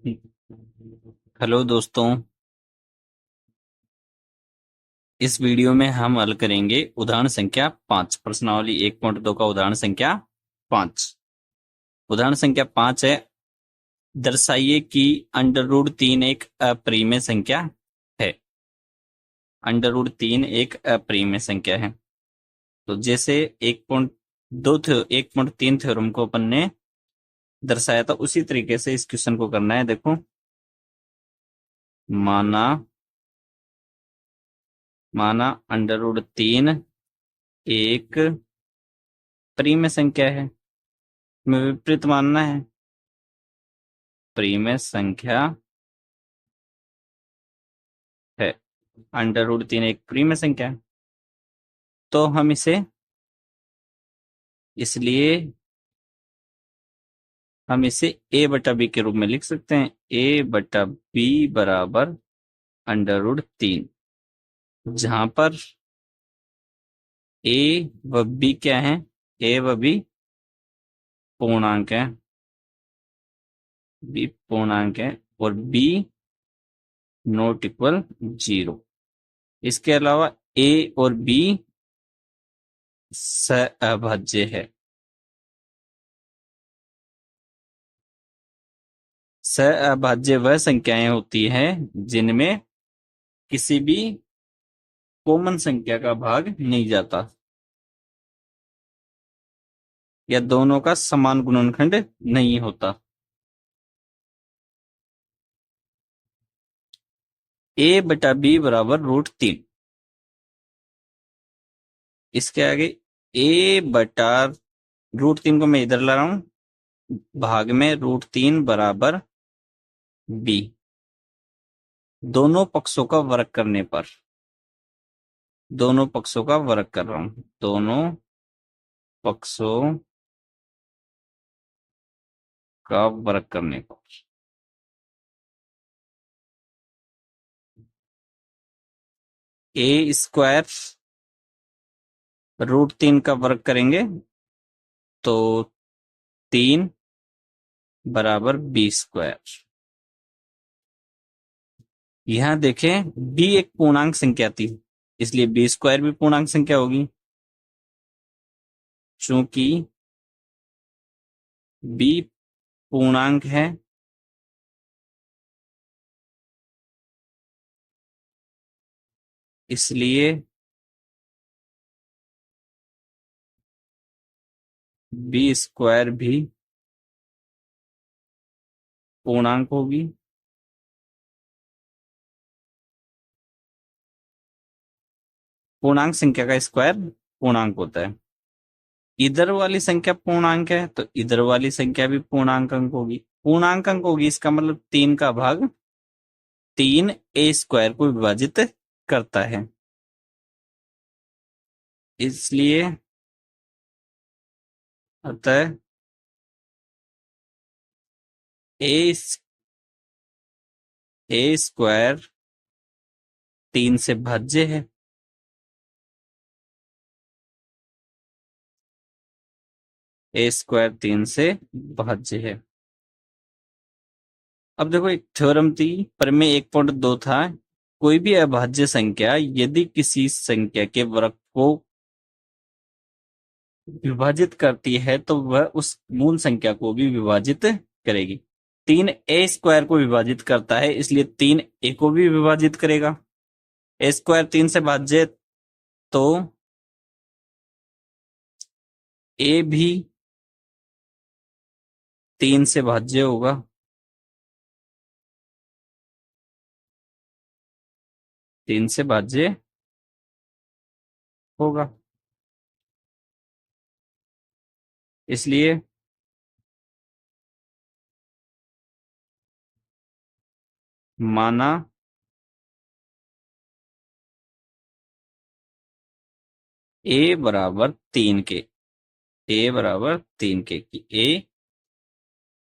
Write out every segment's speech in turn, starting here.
Hello दोस्तों। इस video में हम हल करेंगे उदाहरण संख्या 5, प्रश्नावली 1.2 का उदाहरण संख्या 5। उदाहरण संख्या 5 है, दर्शाइए कि अंडर रूट 3 एक अपरिमेय संख्या है। अंडर रूट 3 एक अपरिमेय संख्या है। तो जैसे 1.3 थ्योरम को अपन ने दर्शाया था, उसी तरीके से इस क्वेश्चन को करना है। देखो, माना माना अंडर रूट 3 एक परिमेय संख्या है। में विपरीत मानना है। परिमेय संख्या है। अंडर रूट 3 एक परिमेय संख्या है। तो हम इसे इसलिए हम इसे ए बटा बी के रूप में लिख सकते हैं। ए बटा बी बराबर अंडर रूट 3, जहां पर ए व बी क्या है? ए व बी पूर्णांक है। बी पूर्णांक है और बी नॉट इक्वल 0। इसके अलावा ए और बी सहअभाज्य है। सहअभाज्य वह संख्याएं होती हैं जिनमें किसी भी कॉमन संख्या का भाग नहीं जाता, या दोनों का समान गुणनखंड नहीं होता। ए बटा बी बराबर रूट 3। इसके आगे ए बटा रूट 3 को मैं इधर ला रहा हूं, भाग में रूट 3 बराबर बी। दोनों पक्षों का वर्ग करने पर, दोनों पक्षों का वर्ग कर रहा हूं, दोनों पक्षों का वर्ग करने पर ए स्क्वायर रूट 3 का वर्ग करेंगे तो 3 बराबर बी स्क्वायर। यहां देखें, बी एक पूर्णांक संख्या थी, इसलिए बी स्क्वायर भी पूर्णांक संख्या होगी। चूंकि बी पूर्णांक है, इसलिए बी स्क्वायर भी पूर्णांक होगी। पूर्णांक संख्या का स्क्वायर पूर्णांक होता है। इधर वाली संख्या पूर्णांक है तो इधर वाली संख्या भी पूर्णांक अंक होगी। पूर्णांक अंक होगी, इसका मतलब 3 का भाग 3 ए स्क्वायर को विभाजित करता है। इसलिए अतः ए ए स्क्वायर 3 से भाज्य है। ए स्क्वायर 3 से भाज्य है। अब देखो, एक थ्योरम थी, प्रमेय 1.2 था। कोई भी अभाज्य संख्या यदि किसी संख्या के वर्ग को विभाजित करती है तो वह उस मूल संख्या को भी विभाजित करेगी। 3 ए स्क्वायर को विभाजित करता है, इसलिए 3 ए को भी विभाजित करेगा। ए स्क्वायर 3 से भाज्य, तो ए भी 3 से भाज्य होगा। तीन से भाज्य होगा। इसलिए माना ए बराबर 3 के, ए बराबर 3 के कि ए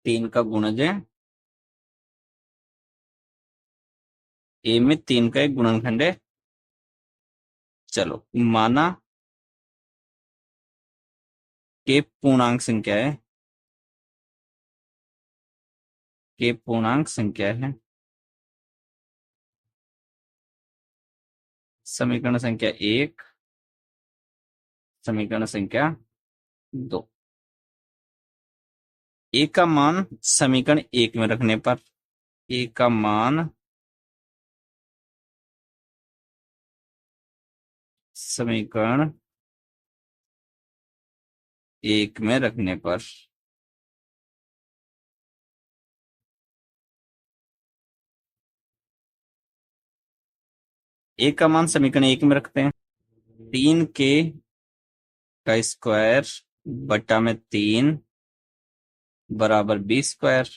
3 का गुणज है। ए में 3 का एक गुणनखंड है। चलो, माना के पूर्णांक संख्या है। के पूर्णांक संख्या है। समीकरण संख्या 1, समीकरण संख्या 2। ए का मान समीकरण 1 में रखने पर, ए का मान समीकरण 1 में रखने पर ए का मान समीकरण 1 में रखते हैं। 3 के का स्क्वायर बटा में 3 बराबर 20 स्क्वायर।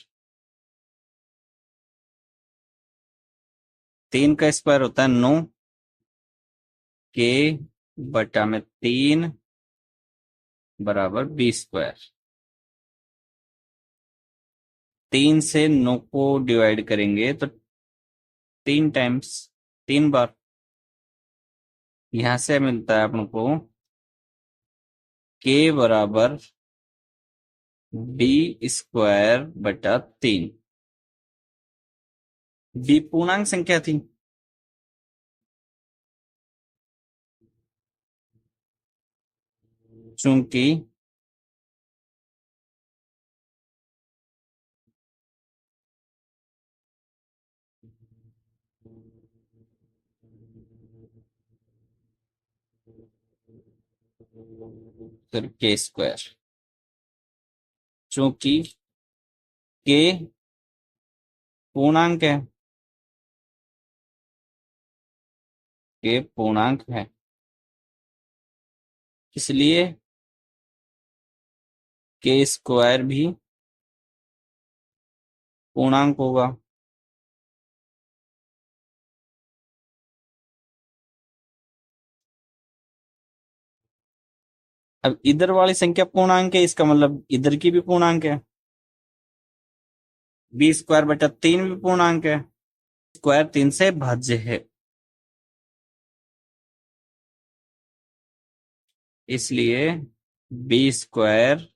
3 का स्क्वायर होता है 9, के बटा में 3 बराबर 20 स्क्वायर। 3 से 9 को डिवाइड करेंगे तो 3 टाइम्स, 3 बार। यहां से मिलता है अपन को के बराबर बी स्क्वायर बटा 3। बी पूर्णांक संख्या थी, चूंकि फिर के स्क्वायर, चूंकि के पूर्णांक है, के पूर्णांक है, इसलिए के स्क्वायर भी पूर्णांक होगा। अब इधर वाली संख्या पूर्णांक है, इसका मतलब इधर की भी पूर्णांक है। बी स्क्वायर बटा 3 भी पूर्णांक है। स्क्वायर 3 से भाज्य है, इसलिए बी स्क्वायर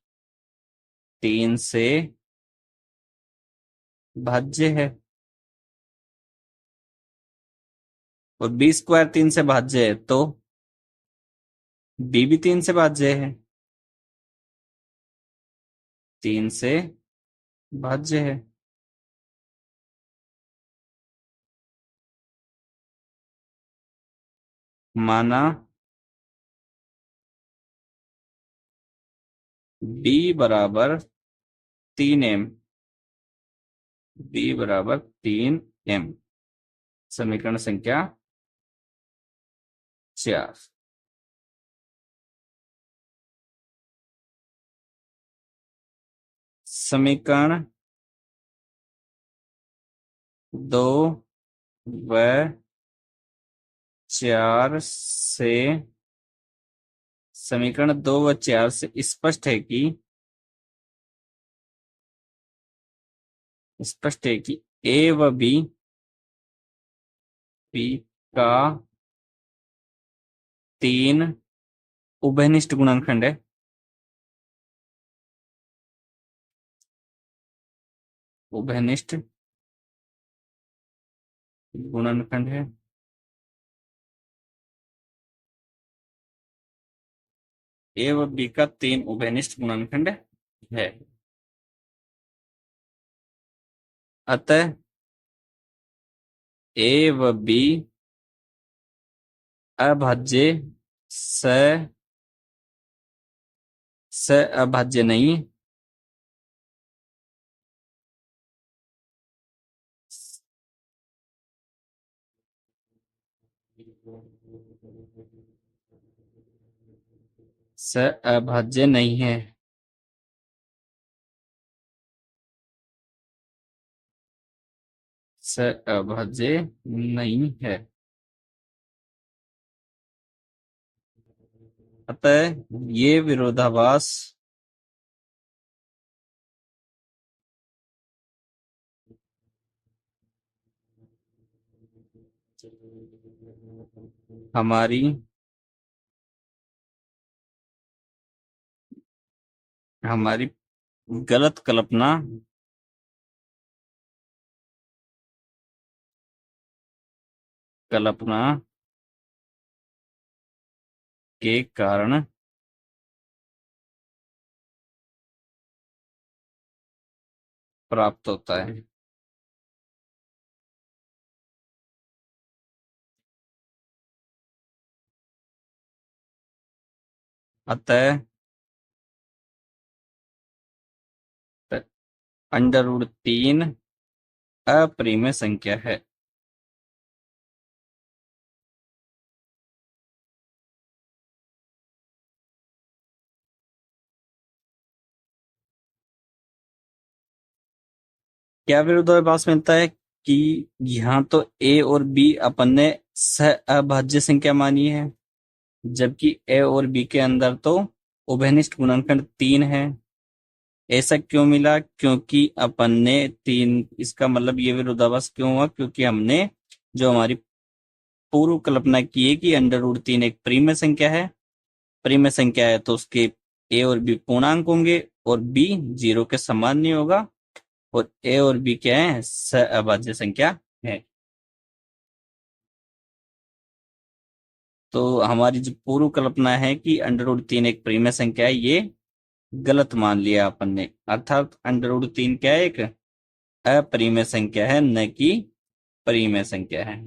3 से भाज्य है। और बी स्क्वायर 3 से भाज्य है तो बी भी 3 से भाज्य है, 3 से भाज्य है। माना बी बराबर 3m, बी बराबर 3m। समीकरण संख्या 4। समीकरण 2 व 4 से, समीकरण 2 व 4 से स्पष्ट है कि ए व बी, बी का 3 उभयनिष्ठ गुणनखंड है। उभयनिष्ठ गुणनखंड है। ए व बी का 3 उभयनिष्ठ गुणनखंड है। अतः ए व बी अभाज्य स अभाज्य नहीं, स अभाज्य नहीं है। स अभाज्य नहीं है। अतः ये विरोधाभास हमारी हमारी गलत कल्पना कल्पना के कारण प्राप्त होता है। अतः अंडर रूट 3 अपरिमेय संख्या है। क्या विरोधाभास मिलता है कि यहाँ तो ए और बी अपन ने सह अभाज्य संख्या मानी है, जबकि ए और बी के अंदर तो उभयनिष्ठ गुणनखंड 3 है। ऐसा क्यों मिला? क्योंकि अपन ने तीन, इसका मतलब ये विरोधाभास क्यों हुआ? क्योंकि हमने जो हमारी पूर्व कल्पना की है कि अंडर रूट 3 एक प्रीमय संख्या है। प्रीमय संख्या है तो उसके ए और बी पूर्णांक होंगे और बी 0 के समान नहीं होगा, और ए और बी क्या है? सहअभाज्य संख्या है। तो हमारी जो पूर्व कल्पना है कि अंडर रूट 3 एक प्रीमय संख्या है, ये गलत मान लिया अपन ने। अर्थात अंडर रूट 3 क्या है? एक अपरिमेय संख्या है, न कि परिमेय संख्या है।